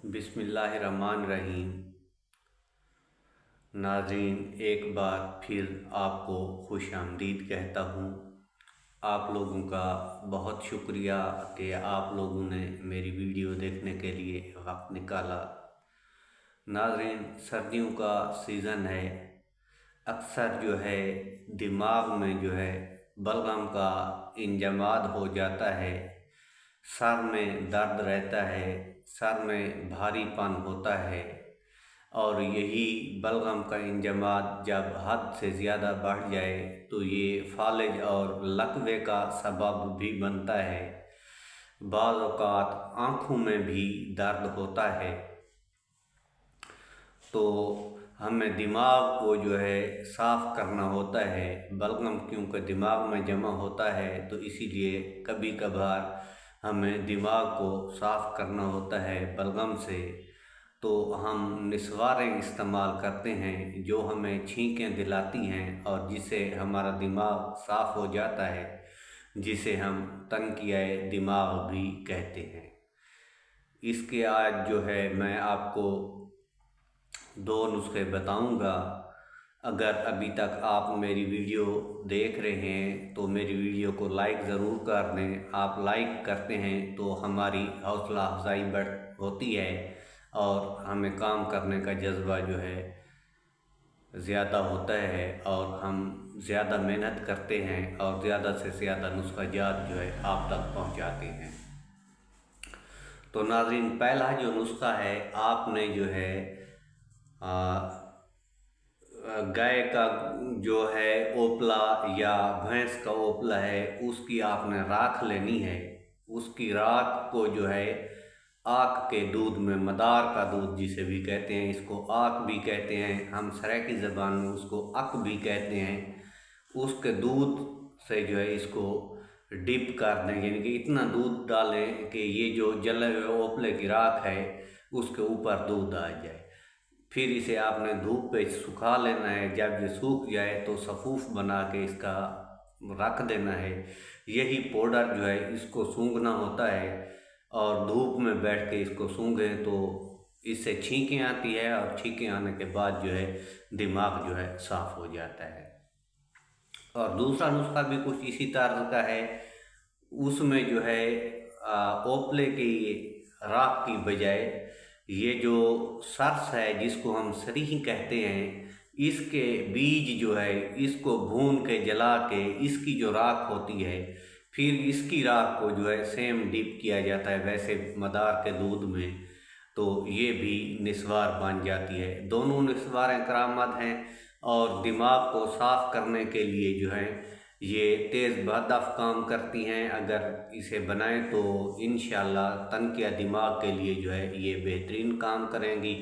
बिस्मिल्लाहिर्रहमानिर्रहीम। नाज़रीन, एक बार फिर आपको खुशामदीद कहता हूँ। आप लोगों का बहुत शुक्रिया कि आप लोगों ने मेरी वीडियो देखने के लिए वक्त निकाला। नाज़रीन, सर्दियों का सीज़न है। अक्सर जो है दिमाग में जो है बलगम का इंजमाद हो जाता है, सर में दर्द रहता है, सर में भारीपन होता है और यही बलगम का इंजमाद जब हद से ज़्यादा बढ़ जाए तो ये फालिज और लकवे का सबब भी बनता है। बाज़ औक़ात आँखों में भी दर्द होता है। तो हमें दिमाग को जो है साफ़ करना होता है। बलगम क्योंकि दिमाग में जमा होता है तो इसीलिए कभी कभार हमें दिमाग को साफ़ करना होता है बलगम से। तो हम निस्वारें इस्तेमाल करते हैं जो हमें छींकें दिलाती हैं और जिससे हमारा दिमाग साफ़ हो जाता है, जिसे हम तनकियाए दिमाग भी कहते हैं। इसके आज जो है मैं आपको 2 नुस्खे बताऊंगा। अगर अभी तक आप मेरी वीडियो देख रहे हैं तो मेरी वीडियो को लाइक ज़रूर कर दें। आप लाइक करते हैं तो हमारी हौसला अफजाई बढ़ होती है और हमें काम करने का जज्बा जो है ज़्यादा होता है और हम ज़्यादा मेहनत करते हैं और ज़्यादा से ज़्यादा नुस्ख़ाजात जो है आप तक पहुंचाते हैं। तो नाज़रीन, पहला जो नुस्खा है, आपने जो है गाय का जो है ओपला या भैंस का ओपला है उसकी आपने राख लेनी है। उसकी राख को जो है आक के दूध में, मदार का दूध जिसे भी कहते हैं, इसको आक भी कहते हैं, हम सराइकी ज़बान में उसको अक भी कहते हैं। उसके दूध से जो है इसको डिप कर दें, यानी कि इतना दूध डालें कि ये जो जले हुए ओपले की राख है उसके ऊपर दूध आ जाए। फिर इसे आपने धूप पे सुखा लेना है। जब ये सूख जाए तो सफ़ूफ बना के इसका रख देना है। यही पाउडर जो है इसको सूंघना होता है और धूप में बैठ के इसको सूंघें तो इससे छींकें आती है और छींकें आने के बाद जो है दिमाग जो है साफ़ हो जाता है। और दूसरा नुस्खा भी कुछ इसी तरह का है। उसमें जो है ओपले की राख की बजाय ये जो सरस है जिसको हम सरीही कहते हैं, इसके बीज जो है इसको भून के जला के इसकी जो राख होती है, फिर इसकी राख को जो है सेम डिप किया जाता है वैसे मदार के दूध में, तो ये भी निस्वार बन जाती है। दोनों निस्वारें करामद हैं और दिमाग को साफ़ करने के लिए जो है ये तेज़ बहदफ काम करती हैं। अगर इसे बनाएं तो इंशाअल्लाह तनकिया दिमाग के लिए जो है ये बेहतरीन काम करेंगी।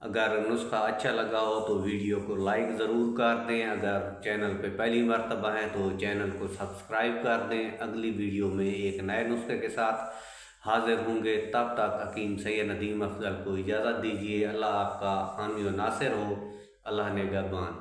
अगर नुस्खा अच्छा लगा हो तो वीडियो को लाइक ज़रूर कर दें। अगर चैनल पे पहली मर्तबा है तो चैनल को सब्सक्राइब कर दें। अगली वीडियो में एक नए नुस्खे के साथ हाजिर होंगे। तब तक हकीम सैयद नदीम अफजल को इजाज़त दीजिए। अल्लाह आपका हामी व नासिर हो। अल्लाह निगहबान।